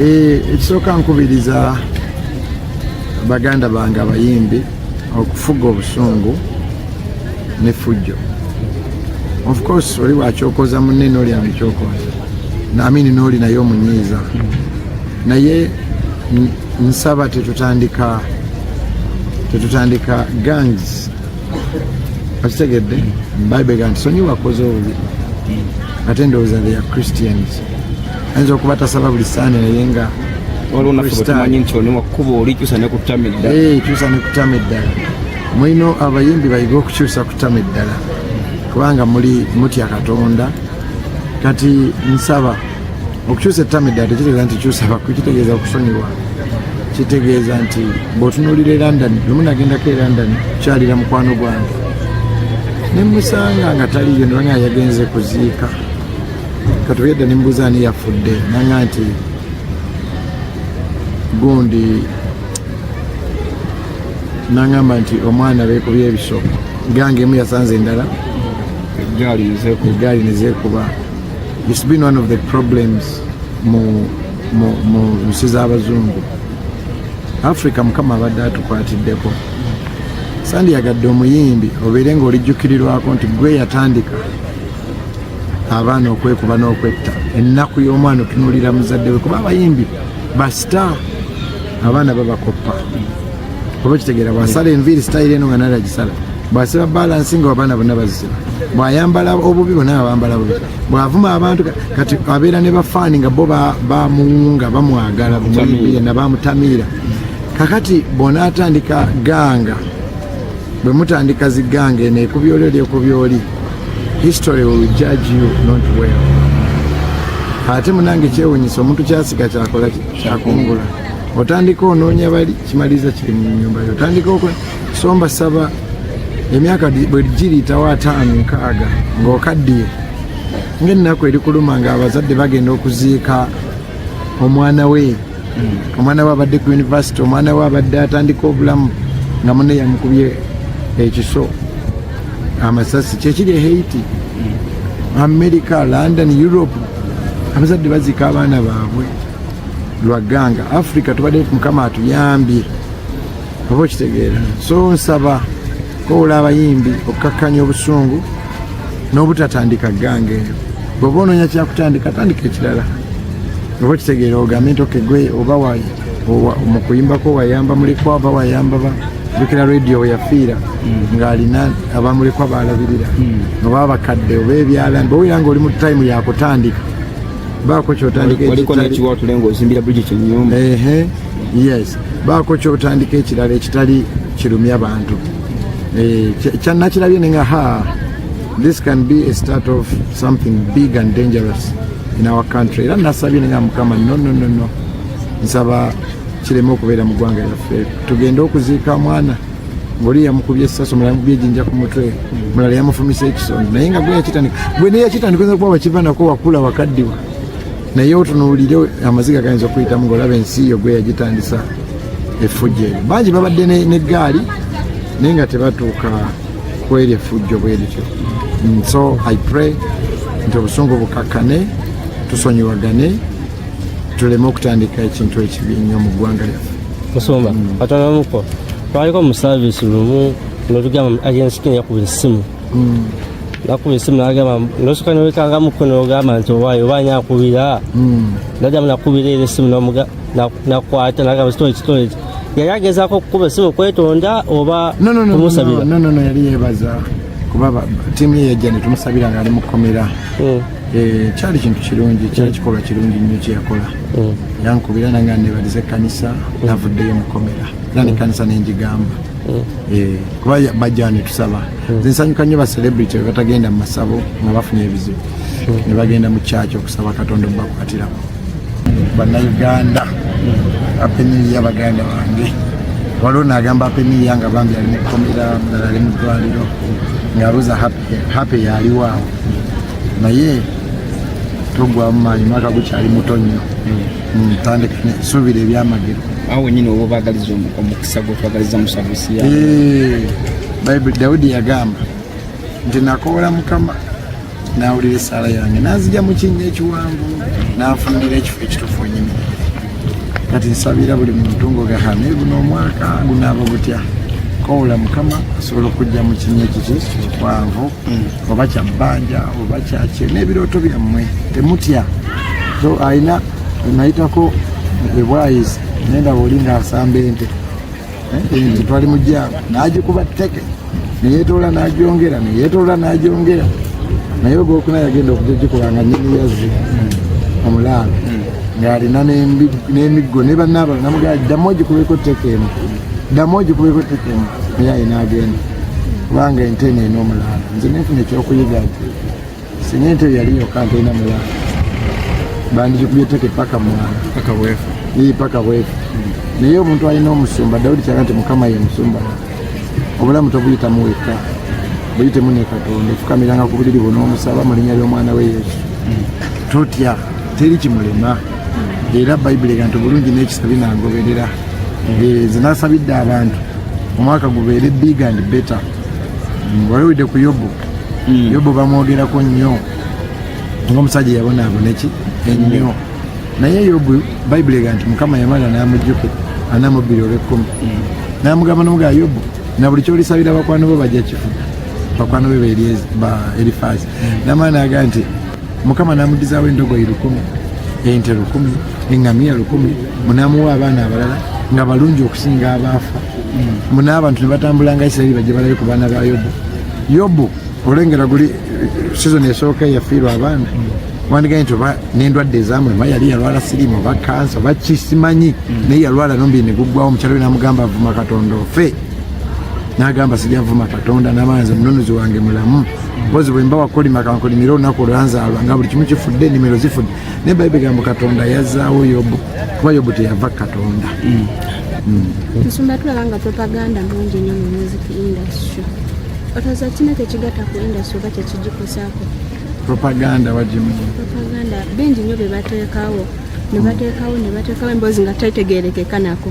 Ekisooka nkubiriza baganda bange abayimbi okufuga obusungu ne fujjo. Of course oli wakyokoza munne n'oli amekyokoza naamini n'oli naye omunyiiza naye nsaba tetutandika gangs akitegedde Bible ganti sonyiwa wakoze obubi ate ndowooza they are Christians ayinza okuba tasaba buli saani naye nga kyusa ne kutama eddala mulina abayimbi bayiga okukyusa kutama eddala kubanga mutya Katonda kati nsaba okukyusa ettama eddala tekitegeeza nti kyusa kitegeeza okusonyiwa kitegeeza nti bw'otunuulira e London lumu nagendako e London kukyalira mukwano gwange ne musanga nga taliyo nibanga yagenze kuziika katubedda nimbuuza ani yafudde nanga nti gundi nangamba nti omwana beekubye ebiso gange emu yasanze endala egaali nezeekuba. It's been one of the problems mu nsi z'abazungu. Africa mukama abadde atukwatiddeko sandyagadde omuyimbi obeere ng'olijjukirirwako nti gwe yatandika abaana okwekuba n'okwetta ennaku y'omwana otunuulira muzadde we kuba abayimbi basita abaana babakoppa oba kitegeera bw'asala enviiri sitayiro eno nga nali agisala bw'asiba balansi nga abaana bonna bazisiba bw'ayambala obubi bonna abambala bubi bw'avuma abantu kati abeera ne bafaani nga bo bamuwunga bamwagala omuyimbi yenna bamutamiira kakati bw'onaatandika ganga bwe mutandika ziganga eno ekubyoli oli ekubyoli history will judge you not well. Ate munange kyewunyisa omuntu kyasiga kyakola kyakungula otandika onoonya bali kimaliza kiri mu nnyumba yo otandika okusomba saba emyaka bwe giriyitawo 5-6 ng'okaddiye ng'ennaku eri kuluma nga abazadde bagenda okuziika omwana we abadde ku university omwana we abadde atandika obulamu nga munne yamukubye ekiso amasasi kyekiri e Haiti, America, London, Europe abazadde baziika abaana baabwe lwaganga. Africa tubadde mukama atuyambye oba okitegeera. So nsaba kowola abayimbi okukakkanya obusungu n'obutatandika ganga eyo. Bw'oba onoonya kyakutandika tandika ekirala oba okitegeera ogambe nti okegwe oba mu kuyimbako wayamba mulekwa oba wayamba Bukira radio yafiira ng'alina abamulekwa balabirira oba abakadde oba ebyala bw'owira ng'oli mu time yakutandika baako kyotandika baako kyotandika ekirala ekitali kirumya abantu kyannakirabye nenga this can be a start of something big and dangerous in our country. Era nasabye nenga mukama no nsaba kireme okubeera mu ggwanga lyaffe tugenda okuziika mwana ng'oli yamukubye essaso mulala yamukubye ejjinja ku mutwe mulala yamufumisa ekisonda naye nga gwe neyakitandika oyinza kuba wakiva nako wakula wakaddiwa naye otunuulire amaziga gayinza okuyitamu ng'olaba ensi yo gwe yagitandisa effujjo eyo. Bangi babadde n'eggaali naye nga tebatuuka kweri effujjo bwe lityo. So I pray nti obusungu bukakkane tusonyiwagane tuleme okutandika ekintu ekibi nnyo mu ggwanga lyaffe. Musumba katonamuko twaliko mu service lumu notugamba agensikini yakuba essimu nakuba essimu nagamba nosoka nowekanga mukono ogamba nti oba nyakubira najjamu nakubira era essimu nakwata nagamba kitole yali agezaako okukuba essimu kwetonda oba kumusabira? No, yali yeebaza kuba tiimu ye yajja ne tumusabira ng'ali mu kkomera. Kyali kintu kirungi, kyali kikolwa kirungi nnyo kyeyakola. Yankubira nange neebaliza ekkanisa navuddeyo mu kkomera era n'ekkanisa nenjigamba kuba bajja ne tusaba. Nze nsanyuka nnyo ba celebrity batagenda mu masabo nga bafunye ebizibu ne bagenda mu kyaki okusaba Katonda obubakwatiramu. Bannayuganda apeniya baganda bange waliwo n'agamba apeniya nga bambi ali mu kkomera mulala ali mu ddwaliro ng'abuuza happy yaliwaawo naye togwamu maanyi mwaka gukyali muto nnyo tandika suubira ebyamagero awo nyine oba bagaliza omukisa gwetwagaliza mu sabusi ya Bible Dawudi yagamba nti nakoola Mukama n'awulira essaala yange n'anzigya mu kinnya ekiwanvu n'anfunira ekifo ekituufu nyine kati nsabira buli muntu ng'ogakane guno omwaka gunaaba butya koola mukama asobola okujja mu kinnya kiki kikwanvu oba kya bbanja oba kyaki n'ebirooto byammwe temutya so ayina nayitako ebwayizi nendaba oli ng'asamba ente ente twali mujjaago n'agikuba tteke neyeetoola n'agyongera neyeetoola n'agyongera naye ogwokuna yagenda okugigikuba nga nnyini yazzi omulaalo ng'alina n'emiggo ne bannaabala namugaa ddamu ogikubeko tteke emu ddamu ogikubeko tteke emu naye ayi n'agenda kubanga ente eno ena omulaalo nze nenfuna ekyokuyiga nti singa ente yali yokka nteina mulaalo bandigikubye tteke paka mwana paka bwefu naye omuntu alina omusumba Dawudi kyaga nti Mukama ye musumba obulamu tobuyitamu wekka buyitemu ne Katonda ofukamiranga ku buliri buno omusaba mu linnya ly'omwana we Yesu totya teri kimulema era Bayibuli ega nti bulungi n'ekisa binangoberera nze nasabidde abantu omwaka gubeere big and better walewedde ku Yobu bamwogerako nnyo ng'omusajja yabonaabona ki ennyo naye Yobu Bayibuli ega nti Mukama yamala n'amujjukira anamubbiri olw'ekkumi n'amugamba n'omugaa Yobu na buli kyolisabira bakwano bo bajja kifuna bakwano be Elifaazi n'amala n'aga nti Mukama n'amuddizaawo endogoyi 1,000 ente 1,000 eŋŋamiya 1,000 munaamuwa abaana abalala nga balungi okusinga abaafa n'abantu ne batambula nga Isirayiri bajje balabe ku baana ba Yobu olengera guli sizoni esooka yafiirwa abaana wandigaye nti oba n'endwadde ezamulema yali yalwala sirimu oba kansa oba kisimanyi naye yalwala nombiri ne guggwawo omukyalo we n'amugamba avuma Katonda ofe n'agamba sijja nvuma Katonda n'amanze mununuzi wange mulamu mpozi bwe mba wakolima kankolimira olunaku olwanzaalwa nga buli kimu kifudde enimiro zifudde naye Bayibuli egamba Katonda yazzaawo Yobu kuba Yobu teyava Katonda. Nsumba tulaba nga propaganda mungi nnyo mu music industry. Otooza kino tekigatta ku industry oba tekigikosaako? Propaganda wagimu? Propaganda bengi nnyo be bateekawo ne bateekawo emboozi nga tategeerekeka nako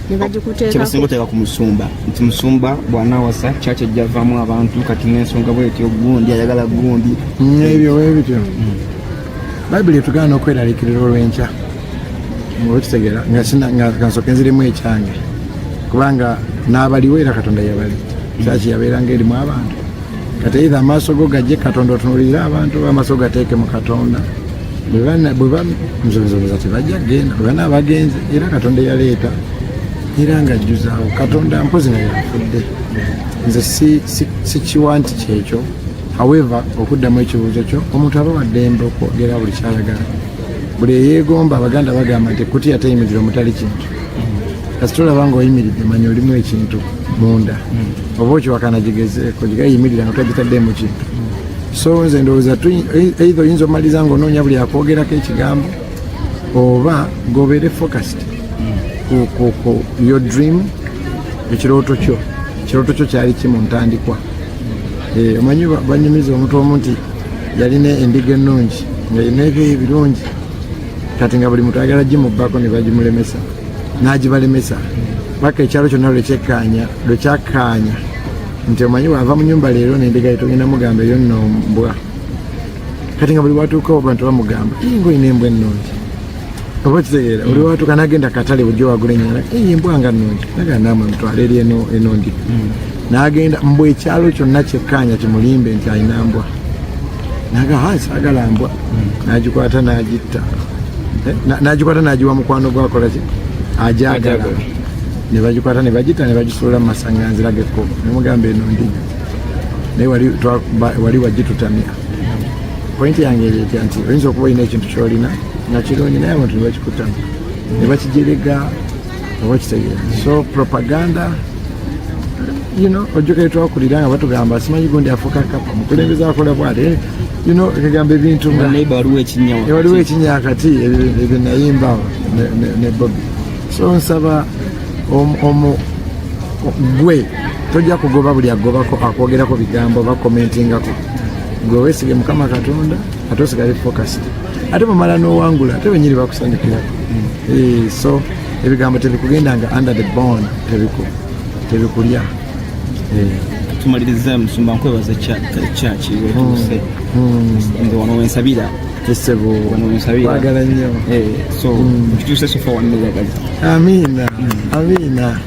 ne bagikuteekako. Kyebasinga oteeka ku musumba nti musumba bw'anaawasa kyaki ejja avaamu abantu kati n'ensonga bwetyo gundi ayagala gundi ebyo webityo. Bayibuli etugaana okweraliikirira olw'enkya olwekitegeera nga nsooka enzirimu ekyange kubanga n'abaliwo era Katonda yabali kyaki yabeeranga erimu abantu kati eitha amaaso go gajje Katonda otunuulire abantu oba amaaso gateeke mu Katonda bwe bamuzobeza tebajja kgenda bwe bana abagenze era Katonda yaleeta era ng'ajjuzaawo Katonda mpozi nga yafudde nze si kiwa nti kyekyo however okuddamu ekibuuzo kyo omuntu aba waddembe okwogera buli kyayagala buli eyeegomba Abaganda bagamba nti kutya tayimirira omutali kintu kasi tolaba nga oyimiridde manya olimu ekintu munda oba okiwakana gigezeeko gigayimirira nga twagitaddemu kintu so nze ndowooza eitha oyinza omaliriza ng'onoonya buli akwogerako ekigambo oba ng'obeere focused ku your dream ekirooto kyo kyali ki mu ntandikwa omanyi banyumiza omuntu omu nti yalina endiga ennungi ng'erina ebyo ebirungi kati nga buli muntu ayagala gimubbako ne bagimulemesa n'agibalemesa paka ekyalo kyonna lwekyakaanya nti omanyi waava mu nyumba leero n'endiga togenda mugamba eyo nno mbwa kati nga buli watuukawo abantu bamugamba ng'olina embwa ennungi oba kitegeera buli watuuka n'agenda katale bujjo wagula ennyana embwa nga nnungi naga naamwe mutwala eri enondi n'agenda mbwa ekyalo kyonna kyekkaanya kimulimbe nti alina mbwa naga saagala mbwa n'agikwata n'agitta n'agikwata n'agiwa mukwano gwakola ki ajagala ne bagikwata ne bagitta ne bagisuula mu masaŋŋanzira g'ekkubo nemugamba eno ndiga naye wali wagitutamya pointi yange eretya nti oyinza okuba olina ekintu kyolina nga kirungi naye abantu ne bakikutama ne bakijerega oba kitegeera so propaganda ojjukire twakulira nga batugamba simanyi gundi afuuka kapa mukulembeza akola bwate ekigamba ebintu waliwo ekinya akati ebyo nayimbawo ne Bobi so nsaba gwe tojja kugoba buli agobako akwogerako bigambo bakomentingako gwe weesige Mukama Katonda ate osigale focused ate bamala n'owangula ate benyini bakusanyukirako so ebigambo tebikugendanga under the bone tebikulya. Tumaliriza musumba nkwebaza kyaki wetuuse nze wano wensabira esebo nsabira kwagala nnyo so kituuse sofa wanneyagaza amiina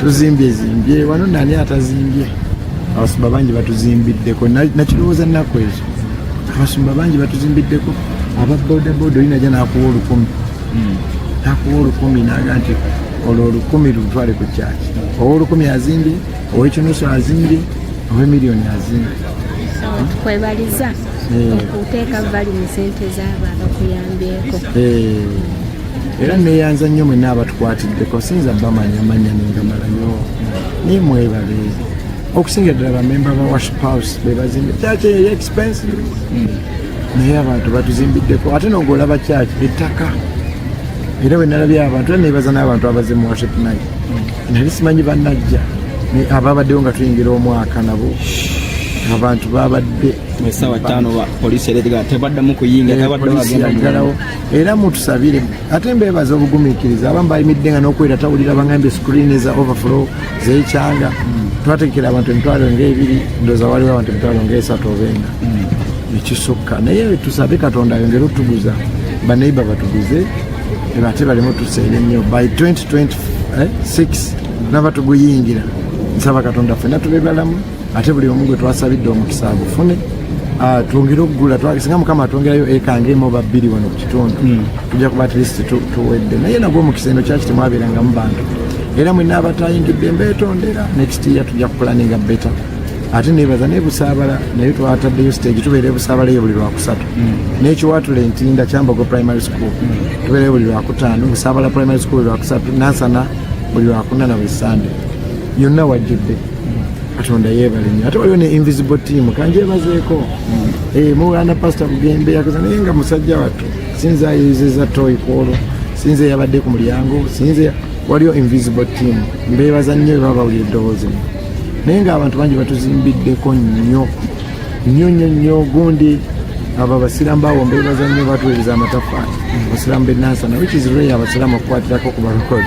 tuzimbye wano nani atazimbye abasumba bangi batuzimbiddeko nakirowooza nnaku ezo abasumba bangi batuzimbiddeko ababodaboda olinaja nakuwa 10,000 naga nti olwo 10,000 lutwale ku kyaki owa 10,000 azimbye ow'ekinusu azimbye ow'emiliyoni azimbye tukwebaliza okuteeka vali mu sente zaabo abakuyambyeko era neyanza nnyo mwenna abatukwatiddeko sinza bamanyamanya nengamalayo naye mwebale okusinga ddala bamemba ba worship house bebazimbe kyaki eri expensive naye abantu batuzimbiddeko ate nogolaba kyaki ettaka era bwenalabye abantu era nebaza n'abantu abaze mu worship night nali simanyi bannajja ababaddewo nga tuyingira omwaka nabo abantu babadde esawa 5 poliisi tebaddamu kuyinga tabaddegalawo era mutusabire ate mbebaza obugumiikiriza abamu bayimidde nga n'okwera tawulira bangambye screen za overflow zekyanga twategekera abantu emitwalo nga2 ndoza waliwo abantu emitwalo nga3 oba 4 ekisukka naye tusabe katonda ayongere otuguza baneiba batuguze ate balimu tuseere nnyo by 2026 naba tuguyingira nsaba katonda ffenna tube balamu ate buli omu gwe twasabidde omukisa agufune twongere okugula singa mukama atwongerayo ekanga emu oba 2 wano ku kitundu tujja kuba at least tuwedde naye nagwo omukisa eno kyaki temwabeerangamu bantu era mwenna abatayingidde mbeetondera next year tujja kupulaninga beta ate nebaza nebusaabala naye twataddeyo stage tubeere busaabala eyo buli lwakusatu n'ekiwatula entinda Kyambogo primary school tubeereyo buli lwakutaano busaabala primary school buli lwakusatu Nansana buli lwakuna na buli Sunday yonna wajjudde katonda yeebale nnyo ate waliwo ne invisible team kanjebazeeko muwana pastor Bugembe yakoza naye nga musajja wattu sinza ayizeza toy kwolwo sinza yabadde ku mulyango sinza waliwo invisible team mbeebaza nnyo baba bawulira eddoboozi naye nga abantu bangi batuzimbiddeko nnyo gundi abo abasiraamu bawo mbeebaza nnyo batuweereza amatafaali abasiraamu b'e Nansana which is rare abasiraamu okukwatirako ku balokole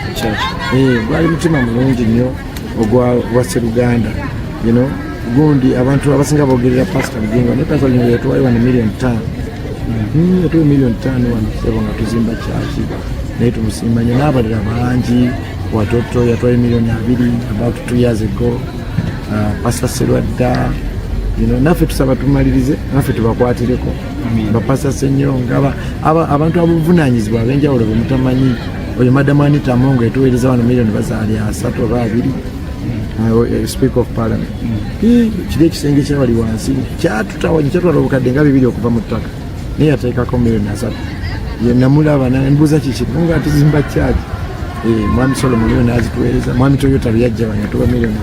gwali mutima mulungi nnyo ogwa Sseruganda gundi abantu abasinga bogerera pastor Bugingo ne pastor Bugingo yatuwayo wano $5 million yatuwa $5 million wano sebo nga tuzimba kyaki naye tumusimba nnyo n'abalala bangi watoto yatwayo $2 million about 2 years ago pastor Serwadda naffe tusaba tumalirize naffe tubakwatireko bapasa Ssenyonga abantu abavunaanyizibwa ab'enjawulo bemutamanyi oyo Madam Anita Mongo etuweereza wano $1 million bazaali 3 oba 2 Speaker of Parliament kiri ekisenge kyewali wansi kyatutawanya kyatwala obukadde nga 2 okuva mu ttaka naye yateekako $1 million yenamulaba nembuuza kiki nga tuzimba kyaki mwami Solomon yo nazituweereza mwami Toyota byajja banyatuwa $1 million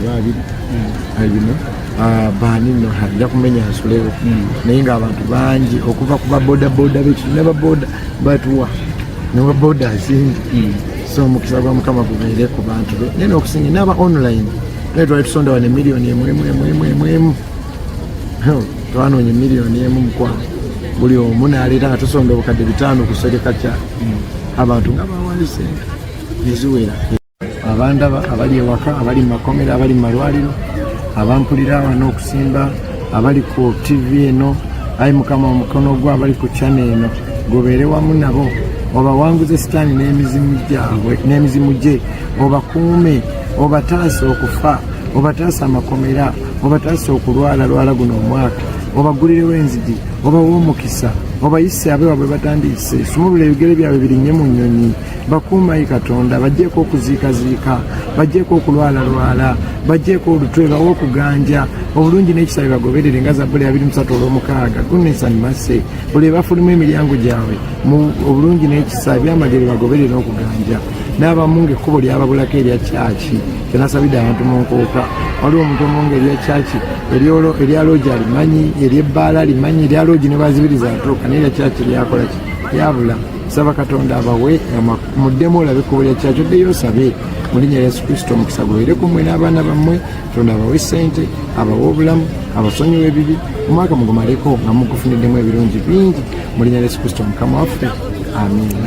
baanino ajja kumenya nsulewo naye nga abantu bangi okuva ku babodaboda bekitu ne baboda batuwa ne baboda azingi so omukisa gwa Mukama gubeere ku bantu be naye n'okusinga n'aba online twali tusonda wano $1 million twanoonya $1 million mukwano buli omu n'aleeta nga tusonda obukadde 5 ku sereka kya abantu nga bawalise eziwera abandaba abali ewaka abali mu makomera abali mu malwaliro abampulira wano okusimba abali ku TV eno ayi Mukama omukono gwa abali ku channel eno gobeere wamu nabo obawanguze sitaani n'emizimu gye obakuume obataasa okufa obataasa amakomera obataasa okulwala guno omwaka obagulirewo enzigi obawa omukisa obayise abe wabwe batandise sumulula ebigere byabwe birinnye mu nnyonyi bakuumayi Katonda bajjeeko okuziikaziika bajjeeko okulwala bajjeeko olutwe bawe okuganja obulungi n'ekisa bagoberere nga Zabbuli 23:6 goodness and mercy buli bafulumu emiryango gyabwe mu obulungi n'ekisa ebyamagere bagoberere n'okuganja n'abamu ng'ekkubo lyababulako erya kyaki kyenasabidde abantu mu nkooka waliwo omuntu omunga erya kyaki erya loogi alimanyi eryebbaala alimanyi erya loogi ne bazibiriza atuuka naye erya kyaki lyakola ki lyabula saba Katonda abawe muddemu olabe ekkubo lya kyaki oddeyo osabe mu linnya lya Yesu Kristo omukisa gubeere ku mmwe n'abaana bammwe Katonda abawe ssente abawe obulamu abasonyiwa ebibi omwaka mugumaleko nga mugufuniddemu ebirungi bingi mu linnya lya Yesu Kristo Mukama waffe amiina.